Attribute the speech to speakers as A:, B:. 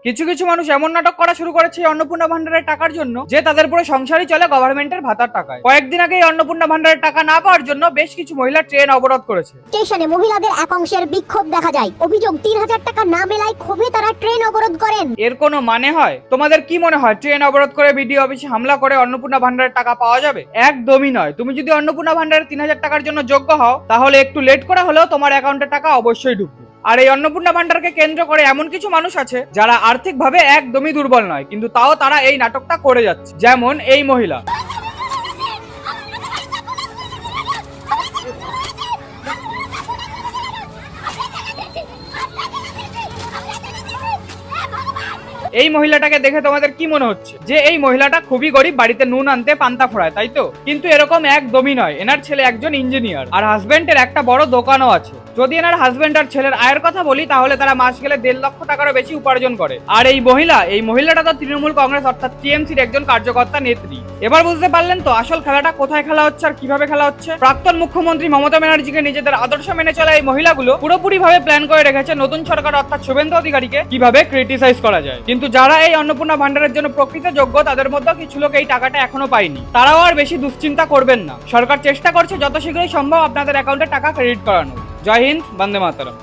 A: কিছু কিছু মানুষ এমন নাটক করা শুরু করেছে এই অন্নপূর্ণা ভান্ডারের টাকার জন্য যে তাদের পুরো সংসারই চলে গভর্নমেন্টের ভাতার টাকায়। কয়েকদিন আগে এই অন্নপূর্ণা ভান্ডারের টাকা না পাওয়ার জন্য বেশ কিছু মহিলা ট্রেন অবরোধ করেছে।
B: স্টেশনে মহিলাদের এক অংশের বিক্ষোভ দেখা যায়। অভিযোগ ৩,০০০ টাকা না মেলায় ক্ষোভে তারা ট্রেন অবরোধ করেন।
A: এর কোনো মানে হয়? তোমাদের কি মনে হয় ট্রেন অবরোধ করে বিডিও অফিসে হামলা করে অন্নপূর্ণা ভান্ডারের টাকা পাওয়া যাবে? একদমই নয়। তুমি যদি অন্নপূর্ণা ভান্ডারের ৩,০০০ টাকার জন্য যোগ্য হও তাহলে একটু লেট করে হলেও তোমার অ্যাকাউন্টে টাকা অবশ্যই ঢুকবে। আর এই অন্নপূর্ণা ভান্ডারকে কেন্দ্র করে এমন কিছু মানুষ আছে যারা আর্থিকভাবে একদমই দুর্বল নয়, কিন্তু তাও তারা এই নাটকটা করে যাচ্ছে। যেমন এই মহিলা। এই মহিলাটাকে দেখে তোমাদের কি মনে হচ্ছে? যে এই মহিলাটা খুবই গরিব, বাড়িতে নুন আনতে পান্তা ফোড়ায়, তাই তো? কিন্তু এরকম একদমই নয়। এনার ছেলে একজন ইঞ্জিনিয়ার আর হাজবেন্ডের একটা বড় দোকানও আছে। যদি এনার হাজবেন্ড আর ছেলের আয়ের কথা বলি তাহলে তারা মাস গেলে ১.৫ লক্ষ টাকারও বেশি উপার্জন করে। আর এই মহিলাটা তো তৃণমূল কংগ্রেস অর্থাৎ টিএমসির একজন কার্যকর্তা নেত্রী। এবার বুঝতে পারলেন তো আসল খেলাটা কোথায় খেলা হচ্ছে আর কিভাবে খেলা হচ্ছে? প্রাক্তন মুখ্যমন্ত্রী মমতা ব্যানার্জিকে নিজেদের আদর্শ মেনে চলা এই মহিলাগুলো পুরোপুরি ভাবে প্ল্যান করে রেখেছে নতুন সরকার অর্থাৎ শুভেন্দু অধিকারীকে কিভাবে ক্রিটিসাইজ করা যায়। কিন্তু যারা এই অন্নপূর্ণা ভান্ডারের জন্য প্রকৃত যোগ্য তাদের মধ্যে কিছু লোক এই টাকাটা এখনো পায়নি। তারাও আর বেশি দুশ্চিন্তা করবেন না। সরকার চেষ্টা করছে যত শীঘ্রই সম্ভব আপনাদের অ্যাকাউন্টে টাকা ক্রেডিট করানো। জয় হিন্দ, বন্দে মাতরম।